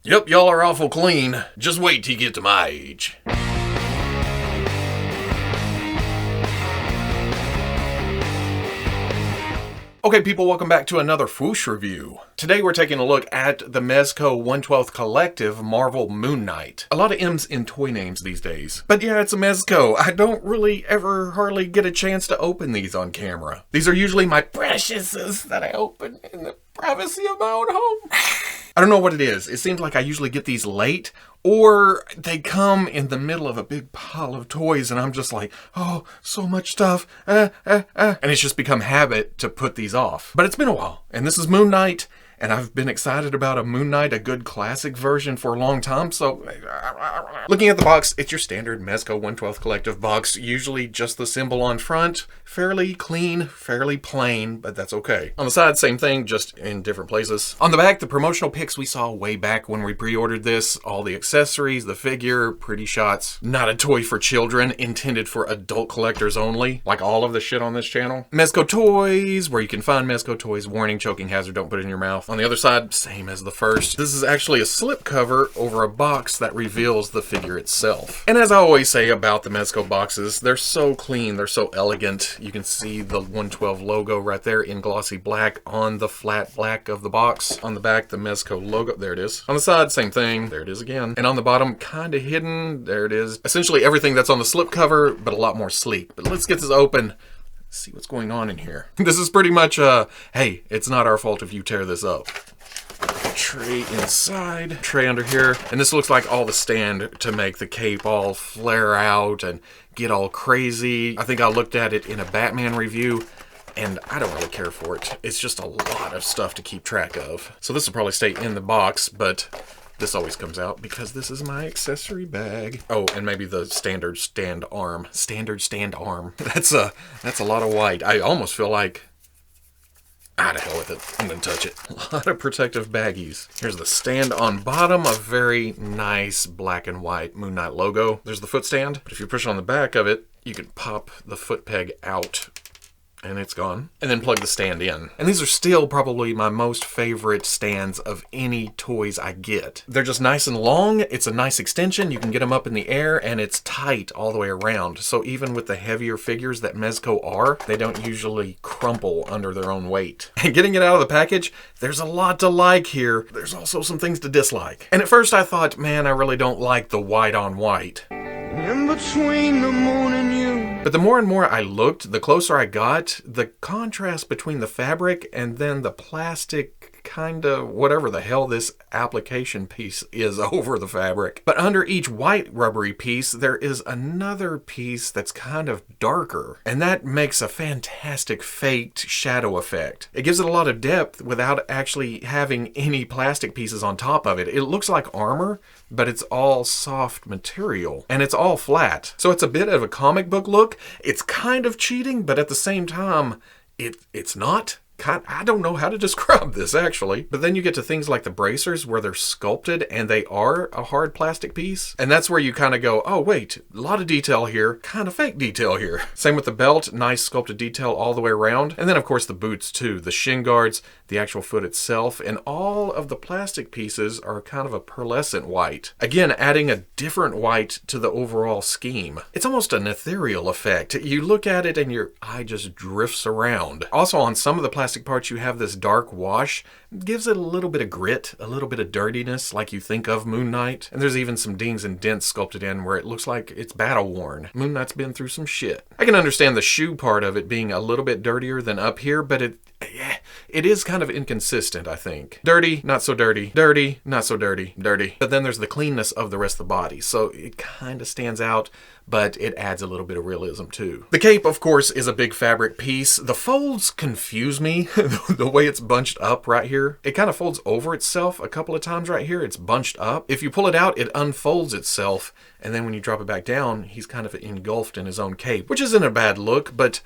Yep, y'all are awful clean. Just wait till you get to my age. Okay, people, welcome back to another Fwoosh review. Today we're taking a look at the Mezco 112 Collective Marvel Moon Knight. A lot of M's in toy names these days. But yeah, it's a Mezco. I don't really ever hardly get a chance to open these on camera. These are usually my preciouses that I open in the privacy of my own home. I don't know what it is. It seems like I usually get these late, or they come in the middle of a big pile of toys and I'm just like, oh, so much stuff, and it's just become habit to put these off. But it's been a while, and this is Moon Knight, and I've been excited about a Moon Knight, a good classic version, for a long time, so looking at the box, it's your standard Mezco 112 Collective box, usually just the symbol on front, fairly clean, fairly plain, but that's okay. On the side, same thing, just in different places. On the back, the promotional pics we saw way back when we pre-ordered this, all the accessories, the figure, pretty shots. Not a toy for children, intended for adult collectors only, like all of the shit on this channel. Mezco toys, where you can find Mezco toys, warning, choking hazard, don't put it in your mouth. On the other side, same as the first. This is actually a slip cover over a box that reveals the figure itself. And as I always say about the Mezco boxes, they're so clean, they're so elegant. You can see the 112 logo right there in glossy black on the flat black of the box. On the back, the Mezco logo, there it is. On the side, same thing, there it is again. And on the bottom, kind of hidden, there it is. Essentially everything that's on the slip cover, but a lot more sleek. But let's get this open. See what's going on in here. This is pretty much hey, it's not our fault if you tear this up. Tray inside, tray under here, and this looks like all the stand to make the cape all flare out and get all crazy. I think I looked at it in a Batman review, and I don't really care for it. It's just a lot of stuff to keep track of. So this will probably stay in the box, but this always comes out because this is my accessory bag. Oh, and maybe the standard stand arm. Standard stand arm. That's a lot of white. I almost feel like, to hell with it. I'm gonna touch it. A lot of protective baggies. Here's the stand on bottom, a very nice black and white Moon Knight logo. There's the foot stand, but if you push on the back of it, you can pop the foot peg out and it's gone. And then plug the stand in. And these are still probably my most favorite stands of any toys I get. They're just nice and long. It's a nice extension. You can get them up in the air and it's tight all the way around. So even with the heavier figures that Mezco are, they don't usually crumple under their own weight. And getting it out of the package, there's a lot to like here. There's also some things to dislike. And at first I thought, man, I really don't like the white on white. In between the moon and you. But the more and more I looked, the closer I got, the contrast between the fabric and then the plastic kinda whatever the hell this application piece is over the fabric. But under each white rubbery piece, there is another piece that's kind of darker. And that makes a fantastic faked shadow effect. It gives it a lot of depth without actually having any plastic pieces on top of it. It looks like armor, but it's all soft material. And it's all flat. So it's a bit of a comic book look. It's kind of cheating, but at the same time, it's not. I don't know how to describe this, actually. But then you get to things like the bracers where they're sculpted and they are a hard plastic piece. And that's where you kind of go, oh, wait, a lot of detail here, kind of fake detail here. Same with the belt, nice sculpted detail all the way around. And then, of course, the boots, too. The shin guards, the actual foot itself, and all of the plastic pieces are kind of a pearlescent white. Again, adding a different white to the overall scheme. It's almost an ethereal effect. You look at it and your eye just drifts around. Also, on some of the plastic parts, you have this dark wash. It gives it a little bit of grit, a little bit of dirtiness, like you think of Moon Knight. And there's even some dings and dents sculpted in where it looks like it's battle worn. Moon Knight's been through some shit. I can understand the shoe part of it being a little bit dirtier than up here, but it is kind of inconsistent, I think. Dirty, not so dirty. Dirty, not so dirty. Dirty. But then there's the cleanness of the rest of the body. So it kind of stands out, but it adds a little bit of realism too. The cape, of course, is a big fabric piece. The folds confuse me, the way it's bunched up right here. It kind of folds over itself a couple of times right here. It's bunched up. If you pull it out, it unfolds itself. And then when you drop it back down, he's kind of engulfed in his own cape, which isn't a bad look, but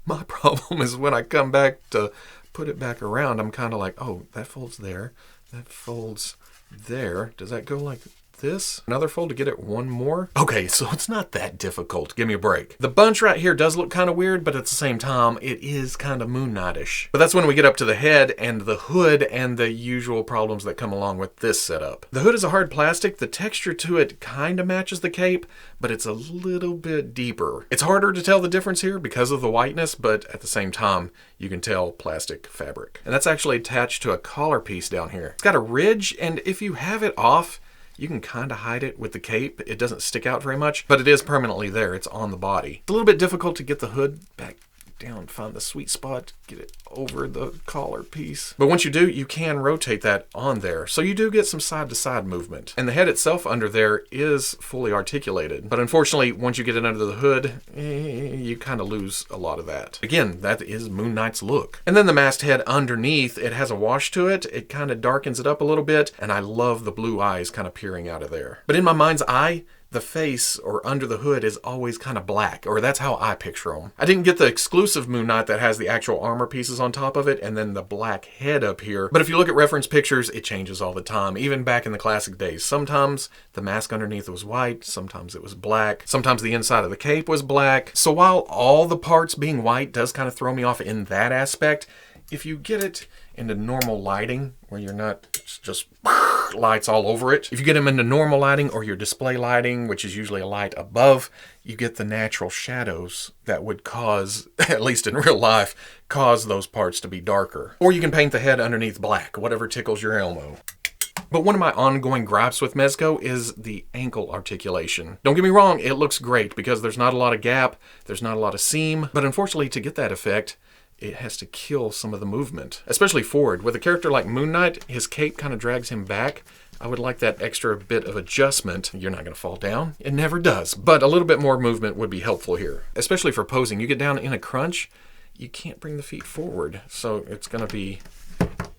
my problem is when I come back to put it back around, I'm kind of like, oh, that folds there. That folds there. Does that go like this, another fold to get it one more. Okay, so it's not that difficult. Give me a break. The bunch right here does look kind of weird, but at the same time, it is kind of Moon Knight-ish. But that's when we get up to the head and the hood and the usual problems that come along with this setup. The hood is a hard plastic. The texture to it kind of matches the cape, but it's a little bit deeper. It's harder to tell the difference here because of the whiteness, but at the same time, you can tell plastic fabric. And that's actually attached to a collar piece down here. It's got a ridge, and if you have it off, you can kind of hide it with the cape. It doesn't stick out very much, but it is permanently there. It's on the body. It's a little bit difficult to get the hood back down, find the sweet spot, get it over the collar piece. But once you do, you can rotate that on there. So you do get some side-to-side movement. And the head itself under there is fully articulated. But unfortunately, once you get it under the hood, you kind of lose a lot of that. Again, that is Moon Knight's look. And then the masthead underneath, it has a wash to it. It kind of darkens it up a little bit. And I love the blue eyes kind of peering out of there. But in my mind's eye, the face or under the hood is always kind of black, or that's how I picture them. I didn't get the exclusive Moon Knight that has the actual armor pieces on top of it and then the black head up here. But if you look at reference pictures, it changes all the time, even back in the classic days. Sometimes the mask underneath was white, sometimes it was black, sometimes the inside of the cape was black. So while all the parts being white does kind of throw me off in that aspect, if you get it into normal lighting, where you're not just lights all over it. If you get them into normal lighting or your display lighting, which is usually a light above, you get the natural shadows that would cause, at least in real life, cause those parts to be darker. Or you can paint the head underneath black, whatever tickles your elmo. But one of my ongoing gripes with Mezco is the ankle articulation. Don't get me wrong, it looks great because there's not a lot of gap, there's not a lot of seam, but unfortunately to get that effect, it has to kill some of the movement, especially forward. With a character like Moon Knight, his cape kind of drags him back. I would like that extra bit of adjustment. You're not going to fall down. It never does. But a little bit more movement would be helpful here, especially for posing. You get down in a crunch, you can't bring the feet forward. So it's going to be...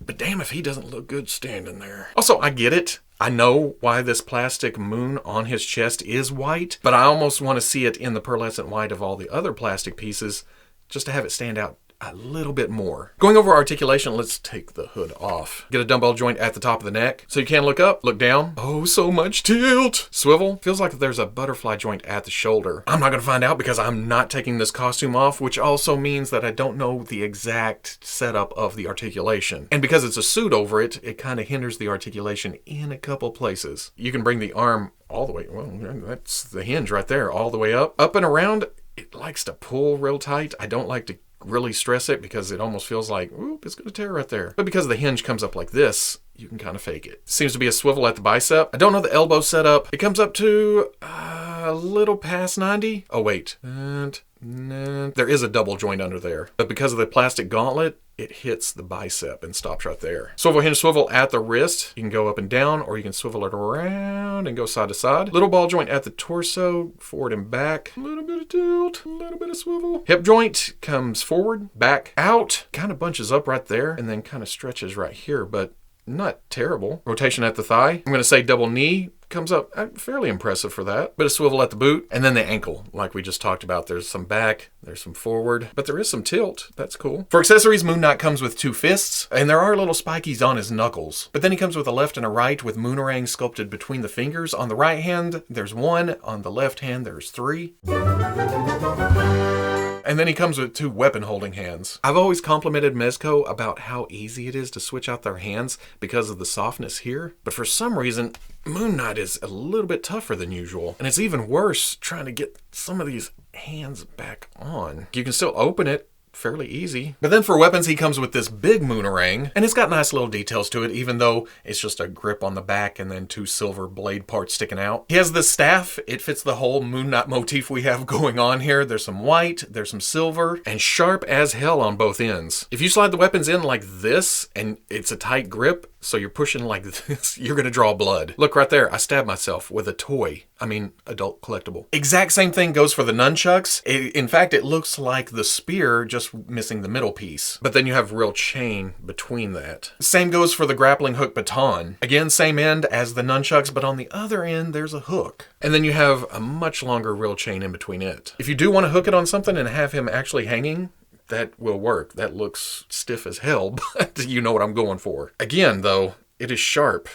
But damn if he doesn't look good standing there. Also, I get it. I know why this plastic moon on his chest is white, but I almost want to see it in the pearlescent white of all the other plastic pieces just to have it stand out a little bit more. Going over articulation, let's take the hood off. Get a dumbbell joint at the top of the neck so you can look up, look down. Oh, so much tilt. Swivel. Feels like there's a butterfly joint at the shoulder. I'm not going to find out because I'm not taking this costume off, which also means that I don't know the exact setup of the articulation. And because it's a suit over it, it kind of hinders the articulation in a couple places. You can bring the arm all the way, well, that's the hinge right there, all the way up and around. It likes to pull real tight. I don't like to really stress it because it almost feels like, oop, it's going to tear right there. But because the hinge comes up like this, you can kind of fake it. Seems to be a swivel at the bicep. I don't know the elbow setup. It comes up to a little past 90. Oh, wait. There is a double joint under there. But because of the plastic gauntlet, it hits the bicep and stops right there. Swivel hinge swivel at the wrist. You can go up and down, or you can swivel it around and go side to side. Little ball joint at the torso, forward and back. A little bit of tilt, a little bit of swivel. Hip joint comes forward, back, out. Kind of bunches up right there and then kind of stretches right here, but not terrible. Rotation at the thigh. I'm going to say double knee comes up fairly impressive for that. Bit of swivel at the boot, and then the ankle, like we just talked about. There's some back, there's some forward, but there is some tilt. That's cool. For accessories, Moon Knight comes with 2 fists, and there are little spikies on his knuckles. But then he comes with a left and a right with moonerang sculpted between the fingers. On the right hand, there's 1. On the left hand, there's 3. And then he comes with 2 weapon-holding hands. I've always complimented Mezco about how easy it is to switch out their hands because of the softness here. But for some reason, Moon Knight is a little bit tougher than usual. And it's even worse trying to get some of these hands back on. You can still open it fairly easy. But then for weapons, he comes with this big moonerang, and it's got nice little details to it, even though it's just a grip on the back and then 2 silver blade parts sticking out. He has this staff. It fits the whole Moon Knight motif we have going on here. There's some white, there's some silver, and sharp as hell on both ends. If you slide the weapons in like this, and it's a tight grip, so you're pushing like this, you're gonna draw blood. Look right there, I stabbed myself with a toy. I mean, adult collectible. Exact same thing goes for the nunchucks. In fact, it looks like the spear, just missing the middle piece. But then you have real chain between that. Same goes for the grappling hook baton. Again, same end as the nunchucks, but on the other end, there's a hook. And then you have a much longer real chain in between it. If you do want to hook it on something and have him actually hanging, that will work. That looks stiff as hell, but you know what I'm going for. Again, though, it is sharp.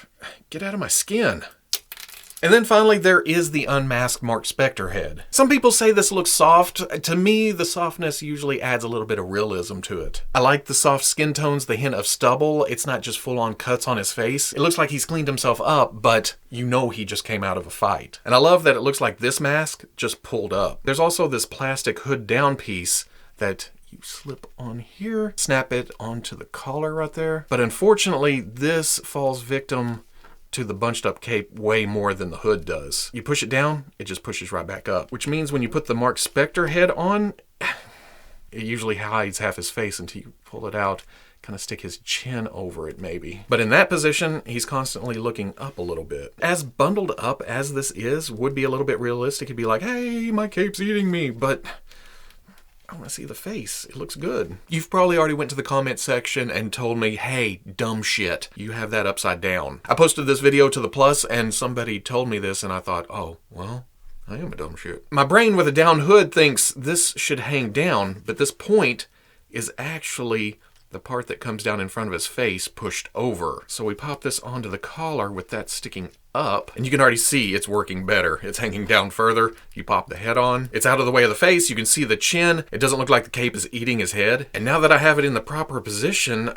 Get out of my skin. And then finally, there is the unmasked Marc Spector head. Some people say this looks soft. To me, the softness usually adds a little bit of realism to it. I like the soft skin tones, the hint of stubble. It's not just full-on cuts on his face. It looks like he's cleaned himself up, but you know he just came out of a fight. And I love that it looks like this mask just pulled up. There's also this plastic hood down piece that you slip on here, snap it onto the collar right there. But unfortunately, this falls victim to the bunched up cape way more than the hood does. You push it down, it just pushes right back up, which means when you put the Marc Spector head on, it usually hides half his face until you pull it out, kind of stick his chin over it maybe. But in that position, he's constantly looking up a little bit. As bundled up as this is, would be a little bit realistic. It'd be like, hey, my cape's eating me, but I want to see the face. It looks good. You've probably already went to the comment section and told me, hey, dumb shit, you have that upside down. I posted this video to the plus and somebody told me this and I thought, oh, well, I am a dumb shit. My brain with a down hood thinks this should hang down, but this point is actually the part that comes down in front of his face pushed over. So we pop this onto the collar with that sticking up, and you can already see it's working better. It's hanging down further. You pop the head on. It's out of the way of the face. You can see the chin. It doesn't look like the cape is eating his head. And now that I have it in the proper position,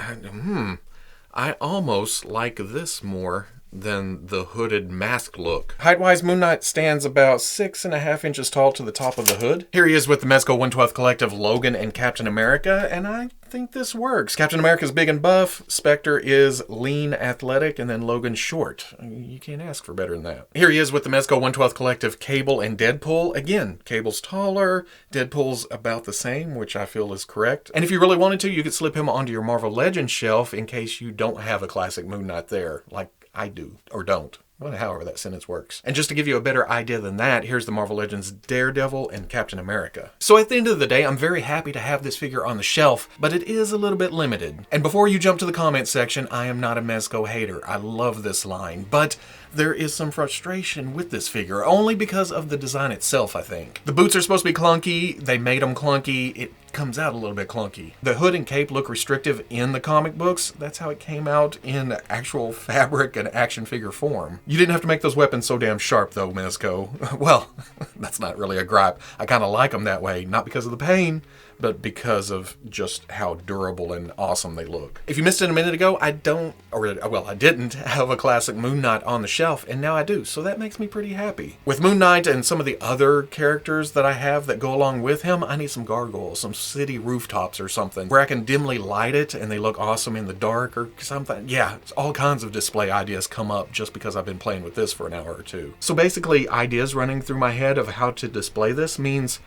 I almost like this more than the hooded mask look. Height-wise, Moon Knight stands about 6.5 inches tall to the top of the hood. Here he is with the Mezco 112 Collective, Logan, and Captain America, and I think this works. Captain America's big and buff, Spector is lean, athletic, and then Logan's short. You can't ask for better than that. Here he is with the Mezco 112 Collective, Cable, and Deadpool. Again, Cable's taller, Deadpool's about the same, which I feel is correct. And if you really wanted to, you could slip him onto your Marvel Legends shelf in case you don't have a classic Moon Knight there, like I do, or don't. However that sentence works. And just to give you a better idea than that, here's the Marvel Legends Daredevil and Captain America. So at the end of the day, I'm very happy to have this figure on the shelf, but it is a little bit limited. And before you jump to the comment section, I am not a Mezco hater. I love this line, but there is some frustration with this figure, only because of the design itself, I think. The boots are supposed to be clunky. They made them clunky. It comes out a little bit clunky. The hood and cape look restrictive in the comic books. That's how it came out in actual fabric and action figure form. You didn't have to make those weapons so damn sharp though, Mezco. Well, that's not really a gripe. I kind of like them that way, not because of the pain, but because of just how durable and awesome they look. If you missed it a minute ago, I didn't have a classic Moon Knight on the shelf, and now I do, so that makes me pretty happy. With Moon Knight and some of the other characters that I have that go along with him, I need some gargoyles, some city rooftops or something, where I can dimly light it and they look awesome in the dark or something. Yeah, all kinds of display ideas come up just because I've been playing with this for an hour or two. So basically, ideas running through my head of how to display this means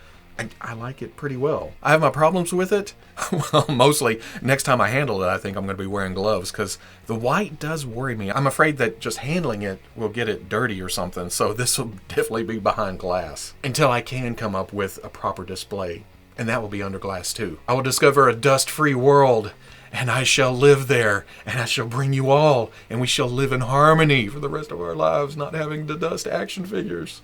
I like it pretty well. I have my problems with it. Well, mostly next time I handle it, I think I'm going to be wearing gloves because the white does worry me. I'm afraid that just handling it will get it dirty or something. So this will definitely be behind glass until I can come up with a proper display. And that will be under glass too. I will discover a dust-free world and I shall live there and I shall bring you all and we shall live in harmony for the rest of our lives, not having to dust action figures.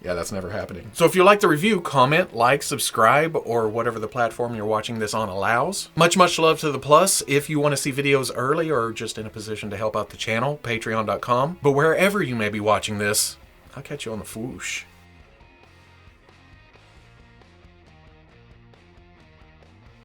Yeah, that's never happening. So if you like the review, comment, like, subscribe, or whatever the platform you're watching this on allows. Much love to the plus. If you want to see videos early or just in a position to help out the channel, patreon.com. But wherever you may be watching this, I'll catch you on the Fwoosh.